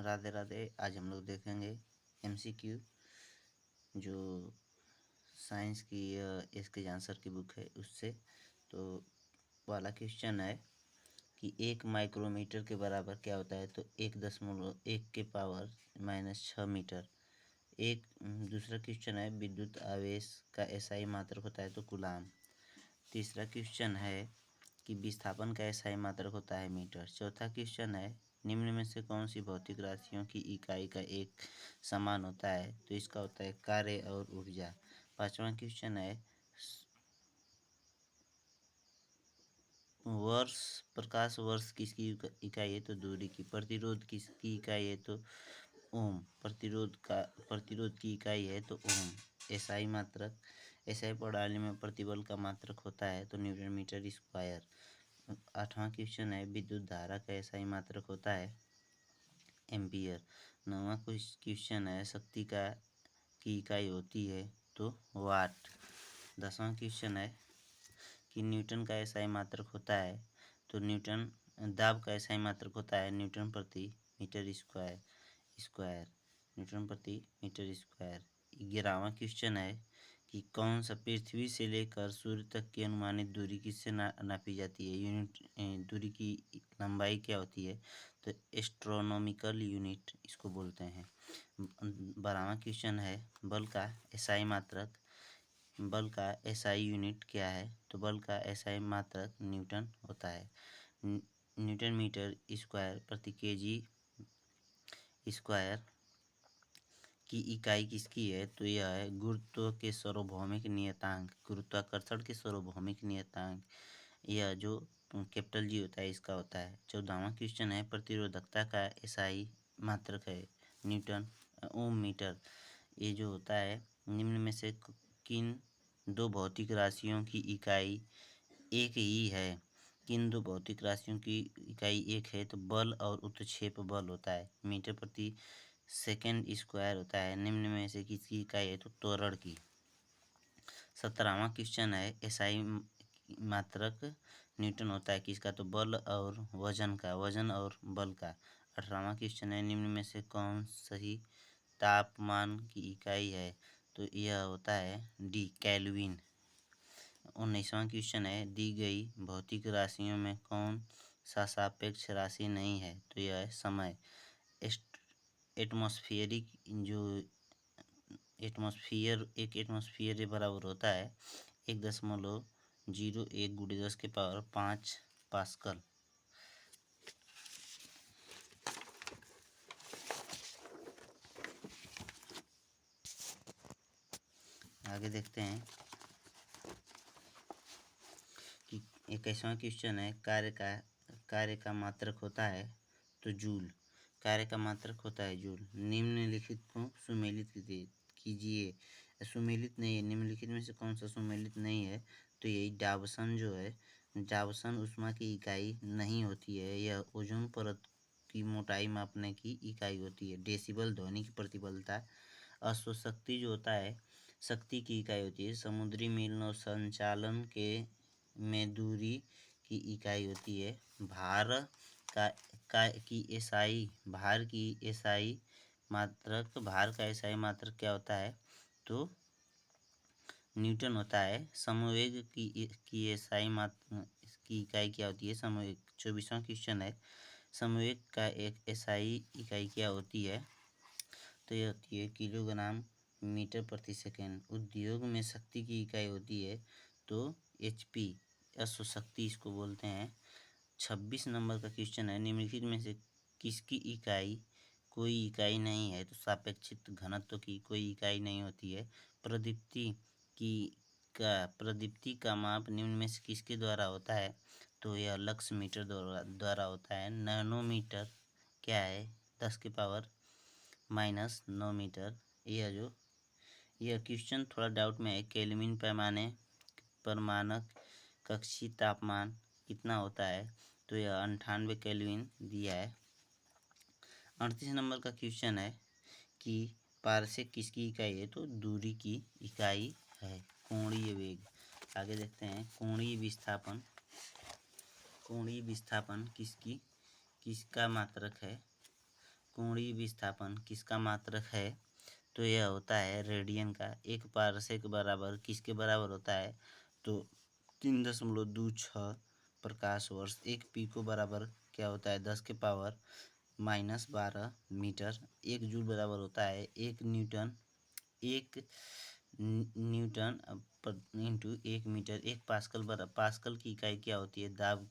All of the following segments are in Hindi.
राधे राधे। आज हम लोग देखेंगे एमसीक्यू, जो साइंस की इसके आंसर की बुक है उससे। तो वाला क्वेश्चन है कि 1 माइक्रोमीटर के बराबर क्या होता है। तो 1.1 के पावर -6 मीटर। दूसरा क्वेश्चन है विद्युत आवेश का एसआई मात्रक होता है तो कूलाम। तीसरा क्वेश्चन है कि विस्थापन का एसआई मात्रक होता है मीटर। चौथा क्वेश्चन है निम्न में से कौन सी भौतिक राशियों की इकाई का एक समान होता है। तो इसका होता है कार्य और ऊर्जा। पांचवा क्वेश्चन है वर्ष, प्रकाश वर्ष किसकी इकाई है तो दूरी की। प्रतिरोध किसकी इकाई है तो ओम। प्रतिरोध की इकाई है तो ओम। एसआई मात्रक, एसआई प्रणाली में प्रतिबल का मात्रक होता है तो न्यूटन मीटर स्क्वायर। आठवां क्वेश्चन है विद्युत धारा का एसआई मात्रक होता है एम्पियर। नौवां क्वेश्चन है शक्ति की इकाई होती है तो वाट। 10वां क्वेश्चन है कि न्यूटन का एसआई मात्रक होता है तो न्यूटन। दाब का एसआई मात्रक होता है न्यूटन प्रति मीटर स्क्वायर। न्यूटन प्रति मीटर स्क्वायर। 11वां क्वेश्चन है कि कौन सा पृथ्वी से लेकर सूर्य तक की अनुमानित दूरी किससे नापी जाती है। यूनिट दूरी की लंबाई क्या होती है तो एस्ट्रोनॉमिकल यूनिट इसको बोलते हैं। 12वां क्वेश्चन है बल का एसआई मात्रक। बल का एसआई यूनिट क्या है तो बल का एसआई मात्रक न्यूटन होता है। न्यूटन मीटर स्क्वायर प्रति केजी स्क्वायर की इकाई किसकी है तो यह है गुरुत्व के सार्वभौमिक नियतांक, गुरुत्वाकर्षण के सार्वभौमिक नियतांक। यह जो कैपिटल जी होता है इसका होता है। 14वां क्वेश्चन है प्रतिरोधकता का एसआई मात्रक है न्यूटन ओम मीटर। ये जो होता है निम्न में से किन दो भौतिक राशियों की इकाई एक ही है। किन दो भौतिक राशियों की इकाई एक है तो बल और उत्क्षेप बल होता है। मीटर प्रति सेकंड स्क्वायर होता है। निम्न में से किसकी इकाई है तो त्वरण की। 17वां क्वेश्चन है एसआई मात्रक न्यूटन होता है किसका तो बल और वजन का, वजन और बल का। 18वां क्वेश्चन है निम्न में से कौन सही तापमान की इकाई है तो यह होता है डी केल्विन। 19वां क्वेश्चन है दी गई भौतिक राशियों में कौन सा सापेक्ष राशि नहीं है तो यह है समय। एटमॉस्फेरिक जो एटमॉस्फेयर के बराबर होता है 1.01 × 10⁵ पास्कल। आगे देखते हैं कि 21वां क्वेश्चन है कार्य का मात्रक होता है तो जूल। कार्य का मात्रक होता है जूल। निम्नलिखित को सुमेलित कीजिए। सुमेलित नहीं है, निम्नलिखित में से कौन सा सुमेलित नहीं है तो यही डावसन जो है। डावसन ऊष्मा की इकाई नहीं होती है, यह ओजोन परत की मोटाई मापने की इकाई होती है। डेसिबल ध्वनि की प्रतिबलता। अश्वशक्ति जो होता है शक्ति की इकाई होती है। समुद्री मील और संचालन के में दूरी की इकाई होती है। भार की एसआई, भार का एसआई मात्रक क्या होता है तो न्यूटन होता है। समवेग की एसआई मात्रक की इकाई क्या होती है समवेग। 24वां क्वेश्चन है समवेग का एक एसआई इकाई क्या होती है तो यह होती है किलोग्राम मीटर प्रति सेकेंड। उद्योग में शक्ति की इकाई होती है तो एचपी, अश्वशक्ति इसको बोलते हैं। 26 नंबर का क्वेश्चन है निम्नलिखित में से किसकी इकाई कोई इकाई नहीं है तो सापेक्षिक घनत्व की कोई इकाई नहीं होती है। प्रदीप्ति का माप निम्न में से किसके द्वारा होता है तो यह लक्स मीटर द्वारा होता है। नैनोमीटर क्या है 10⁻⁹ मीटर। यह क्वेश्चन थोड़ा डाउट में है। केल्विन पैमाने पर मानक कक्षीय तापमान कितना होता है तो यह 98 केल्विन दिया है। 38 नंबर का क्वेश्चन है कि पारसेक किसकी इकाई है तो दूरी की इकाई है। कोणीय वेग। आगे देखते हैं कोणीय विस्थापन किसका मात्रक है। कोणीय विस्थापन किसका मात्रक है, तो यह होता है रेडियन का। एक पारसेक बराबर किसके बराबर होता है, तो 3.26 प्रकाश वर्ष। एक पिको बराबर क्या होता है, 10⁻⁻12 मीटर। एक जूल बराबर होता है 1 न्यूटन। एक न्यूटन इंटू 1 मीटर। एक पास्कल बराबर, पास्कल की इकाई क्या होती है, दाब।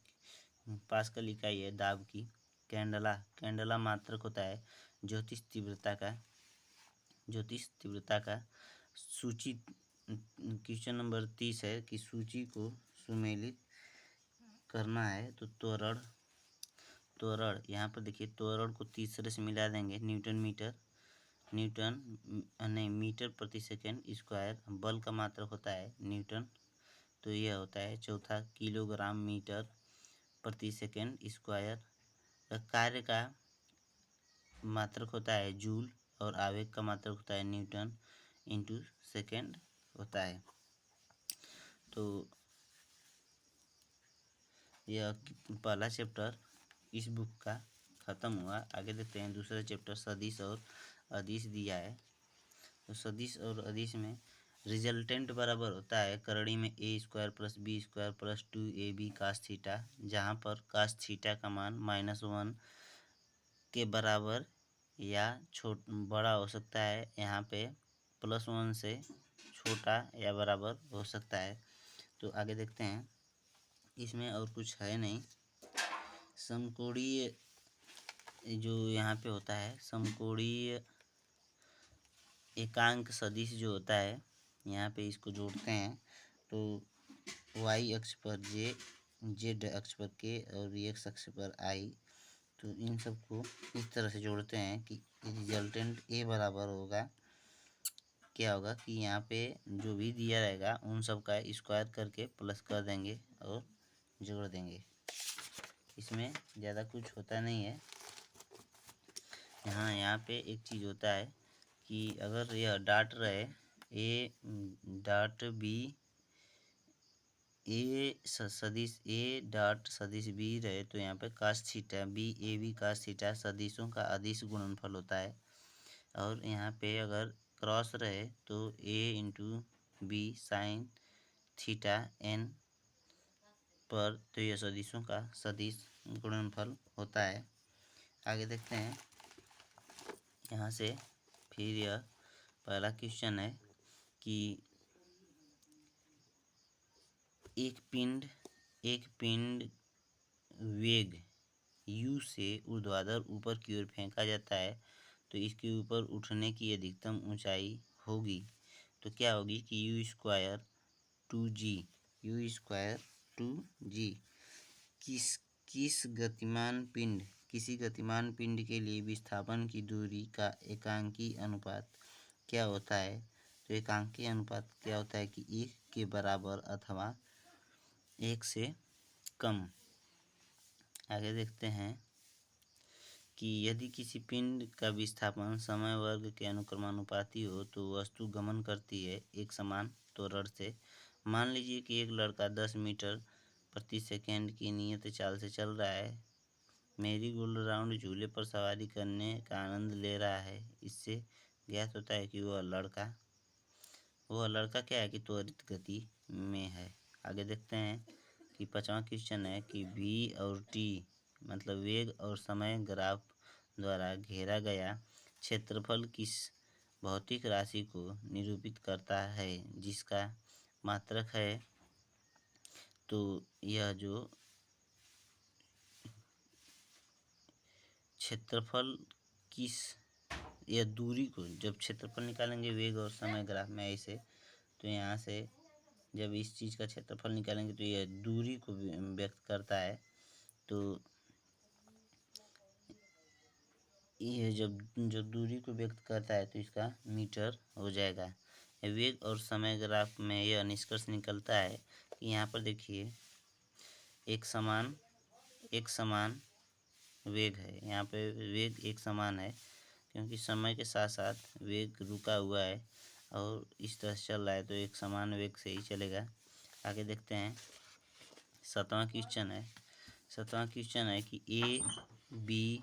पास्कल इकाई है दाब की। कैंडला मात्रक होता है ज्योतिष तीव्रता का। सूची, क्वेश्चन नंबर 30 है कि सूची को सुमेलित करना है, तो त्वरण यहाँ पर देखिए, त्वरण को तीसरे से मिला देंगे, न्यूटन नहीं, मीटर प्रति सेकेंड स्क्वायर। बल का मात्रक होता है न्यूटन, तो यह होता है चौथा किलोग्राम मीटर प्रति सेकेंड स्क्वायर। कार्य का मात्रक होता है जूल और आवेग का मात्रक होता है न्यूटन इंटू सेकेंड होता है। तो यह पहला चैप्टर इस बुक का ख़त्म हुआ। आगे देखते हैं दूसरा चैप्टर सदिश और अदिश दिया है। तो सदिश और अदिश में रिजल्टेंट बराबर होता है करड़ी में a² + b² + 2ab cos theta, जहाँ पर cos थीटा का मान -1 के बराबर या बड़ा हो सकता है। यहाँ पे +1 से छोटा या बराबर हो सकता है। तो आगे देखते हैं, इसमें और कुछ है नहीं। समकोणीय जो यहाँ पे होता है, समकोणीय एकांक सदिश जो होता है, यहाँ पे इसको जोड़ते हैं। तो y अक्ष पर j, z अक्ष पर k और x अक्ष पर i। तो इन सबको इस तरह से जोड़ते हैं कि रिजल्टेंट a बराबर होगा, क्या होगा कि यहाँ पे जो भी दिया रहेगा उन सब का स्क्वायर करके प्लस कर देंगे और जोड़ देंगे। इसमें ज़्यादा कुछ होता नहीं है। यहाँ पे एक चीज़ होता है कि अगर यह डॉट रहे a डॉट b, सदिश a डॉट सदिश b रहे, तो यहाँ पे cos theta b a b cos theta सदिशों का अदिश गुणनफल होता है। और यहाँ पे अगर क्रॉस रहे तो a into b sine theta n पर, तो यह सदिशों का सदिश गुणनफल होता है। आगे देखते हैं यहाँ से। फिर यह पहला क्वेश्चन है कि एक पिंड वेग u से ऊर्ध्वाधर ऊपर की ओर फेंका जाता है, तो इसके ऊपर उठने की अधिकतम ऊंचाई होगी, तो क्या होगी कि u² 2g। किसी गतिमान पिंड के लिए विस्थापन की दूरी का एकांकी अनुपात क्या होता है, तो एकांकी अनुपात क्या होता है कि 1 के बराबर अथवा 1 से कम। आगे देखते हैं कि यदि किसी पिंड का विस्थापन समय वर्ग के अनुक्रमानुपाती हो, तो वस्तु गमन करती है एक समान त्वरण से। मान लीजिए कि एक लड़का 10 मीटर प्रति सेकेंड की नियत चाल से चल रहा है। मेरी गोल्ड राउंड झूले पर सवारी करने का आनंद ले रहा है। इससे ज्ञात होता है कि वह लड़का क्या है कि त्वरित गति में है। आगे देखते हैं कि 5वां क्वेश्चन है कि v और t मतलब वेग और समय ग्राफ द्वारा घेरा गया क्षेत्रफल किस भौतिक राशि को निरूपित करता है, जिसका मात्रक है, तो यह जो क्षेत्रफल किस, यह दूरी को, जब क्षेत्रफल निकालेंगे वेग और समय ग्राफ में ऐसे, तो यहाँ से जब इस चीज़ का क्षेत्रफल निकालेंगे तो यह दूरी को व्यक्त करता है। तो यह जब दूरी को व्यक्त करता है तो इसका मीटर हो जाएगा। वेग और समय ग्राफ में यह निष्कर्ष निकलता है कि यहाँ पर देखिए एक समान वेग है। यहाँ पे वेग एक समान है क्योंकि समय के साथ साथ वेग रुका हुआ है और इस तरह से चल रहा है, तो एक समान वेग से ही चलेगा। आगे देखते हैं 7वां क्वेश्चन है कि ए बी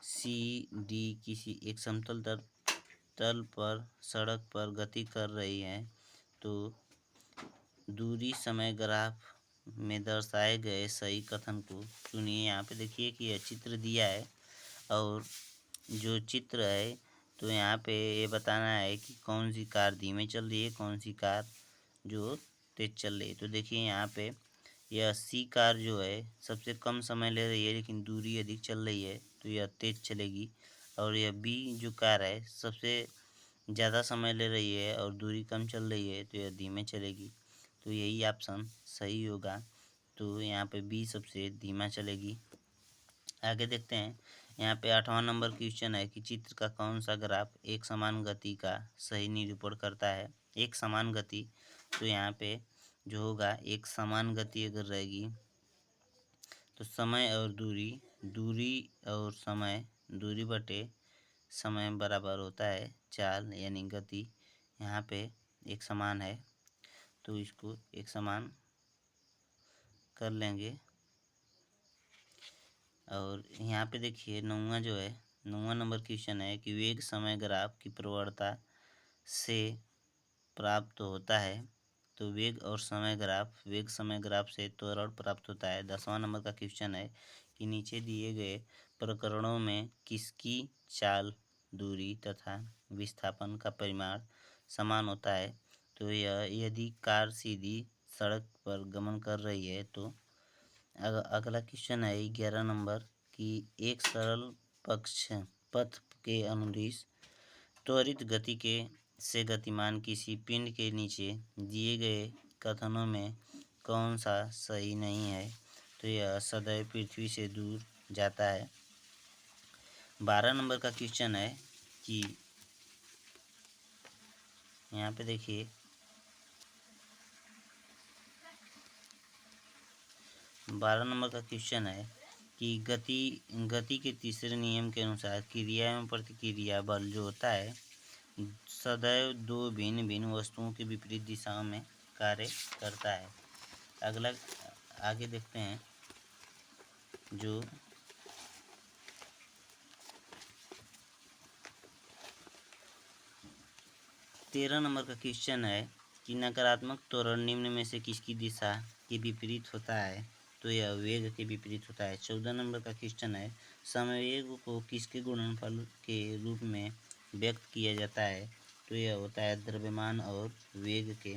सी डी किसी एक समतल तल पर सड़क पर गति कर रही है तो दूरी समय ग्राफ में दर्शाए गए सही कथन को चुनिए। यहाँ पे देखिए कि यह चित्र दिया है और जो चित्र है तो यहाँ पे ये बताना है कि कौन सी कार धीमे चल रही है, कौन सी कार जो तेज चल रही है। तो देखिए यहाँ पे यह सी कार जो है सबसे कम समय ले रही है लेकिन दूरी अधिक चल रही है तो यह तेज चलेगी। और यह बी जो कार है सबसे ज़्यादा समय ले रही है और दूरी कम चल रही है तो यह धीमे चलेगी। तो यही ऑप्शन सही होगा। तो यहाँ पे बी सबसे धीमा चलेगी। आगे देखते हैं। यहाँ पे 8वां नंबर क्वेश्चन है कि चित्र का कौन सा ग्राफ एक समान गति का सही निरूपण करता है। एक समान गति, तो यहाँ पे जो होगा एक समान गति अगर रहेगी तो समय और दूरी और समय, दूरी बटे समय बराबर होता है 4, यानी गति यहाँ पे एक समान है तो इसको एक समान कर लेंगे। और यहाँ पे देखिए 9वां नंबर क्वेश्चन है कि वेग समय ग्राफ की प्रवणता से प्राप्त होता है। तो वेग समय ग्राफ से त्वरण प्राप्त होता है। 10वां नंबर का क्वेश्चन है कि नीचे दिए गए प्रकरणों में किसकी चाल, दूरी तथा विस्थापन का परिमाण समान होता है। तो यह यदि कार सीधी सड़क पर गमन कर रही है तो अगला क्वेश्चन है 11 नंबर कि एक सरल पथ के अनुदिश त्वरित गति के से गतिमान किसी पिंड के नीचे दिए गए कथनों में कौन सा सही नहीं है। तो यह सदैव पृथ्वी से दूर जाता है। 12 नंबर का क्वेश्चन है कि यहाँ पे देखिए 12 नंबर का क्वेश्चन है कि गति के तीसरे नियम के अनुसार क्रिया एवं प्रतिक्रिया बल जो होता है सदैव दो भिन्न भिन्न वस्तुओं के विपरीत दिशाओं में कार्य करता है। अगला आगे देखते हैं। जो 13 नंबर का क्वेश्चन है कि नकारात्मक त्वरण निम्न में से किसकी दिशा के विपरीत होता है। तो यह वेग के विपरीत होता है। 14 नंबर का क्वेश्चन है समवेग को किसके गुणनफल के रूप में व्यक्त किया जाता है। तो यह होता है द्रव्यमान और वेग के।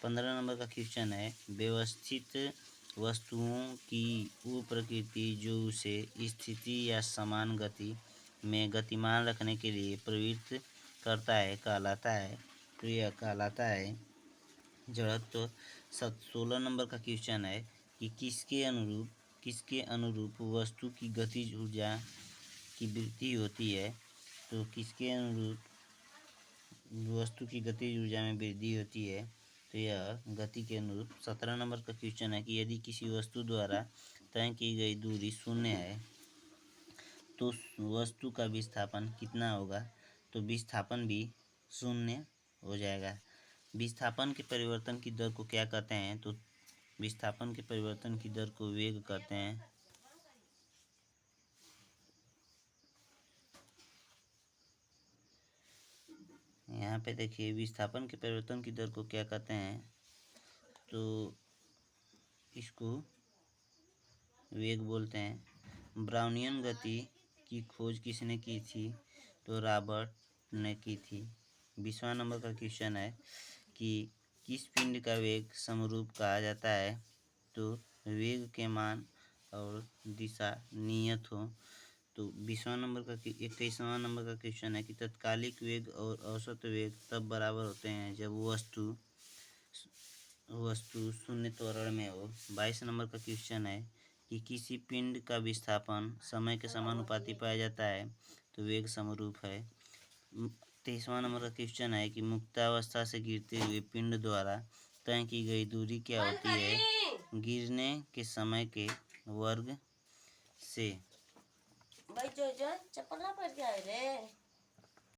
15 नंबर का क्वेश्चन है व्यवस्थित वस्तुओं की वो प्रकृति जो उसे स्थिति या समान गति में गतिमान रखने के लिए प्रवृत्त करता है कहलाता है। तो यह कहलाता है जड़त्व। 16 नंबर का क्वेश्चन है कि किसके अनुरूप वस्तु की गतिज ऊर्जा की वृद्धि होती है। तो किसके अनुरूप वस्तु की गतिज ऊर्जा में वृद्धि होती है। तो यह गति के अनुरूप। 17 नंबर का क्वेश्चन है कि यदि किसी वस्तु द्वारा तय की गई दूरी 0 है तो वस्तु का विस्थापन कितना होगा। तो विस्थापन भी 0 हो जाएगा। विस्थापन के परिवर्तन की दर को क्या कहते हैं। तो विस्थापन के परिवर्तन की दर को वेग कहते हैं। यहाँ पे देखिए विस्थापन के परिवर्तन की दर को क्या कहते हैं। तो इसको वेग बोलते हैं। ब्राउनियन गति की खोज किसने की थी। तो रॉबर्ट ने की थी। 20वां नंबर का क्वेश्चन है कि किस पिंड का वेग समरूप कहा जाता है। तो वेग के मान और दिशा नियत हो। तो 21वां नंबर का क्वेश्चन है कि तत्कालिक वेग और औसत वेग तब बराबर होते हैं जब वस्तु शून्य त्वरण में हो। 22 नंबर का क्वेश्चन है कि किसी पिंड का विस्थापन समय के समानुपाती पाया जाता है। तो वेग समरूप है। 23वां नंबर का क्वेश्चन है कि मुक्तावस्था से गिरते हुए पिंड द्वारा तय की गई दूरी क्या होती है गिरने के समय के वर्ग से। भाई जो चप्पल ना पड़ जाए रे।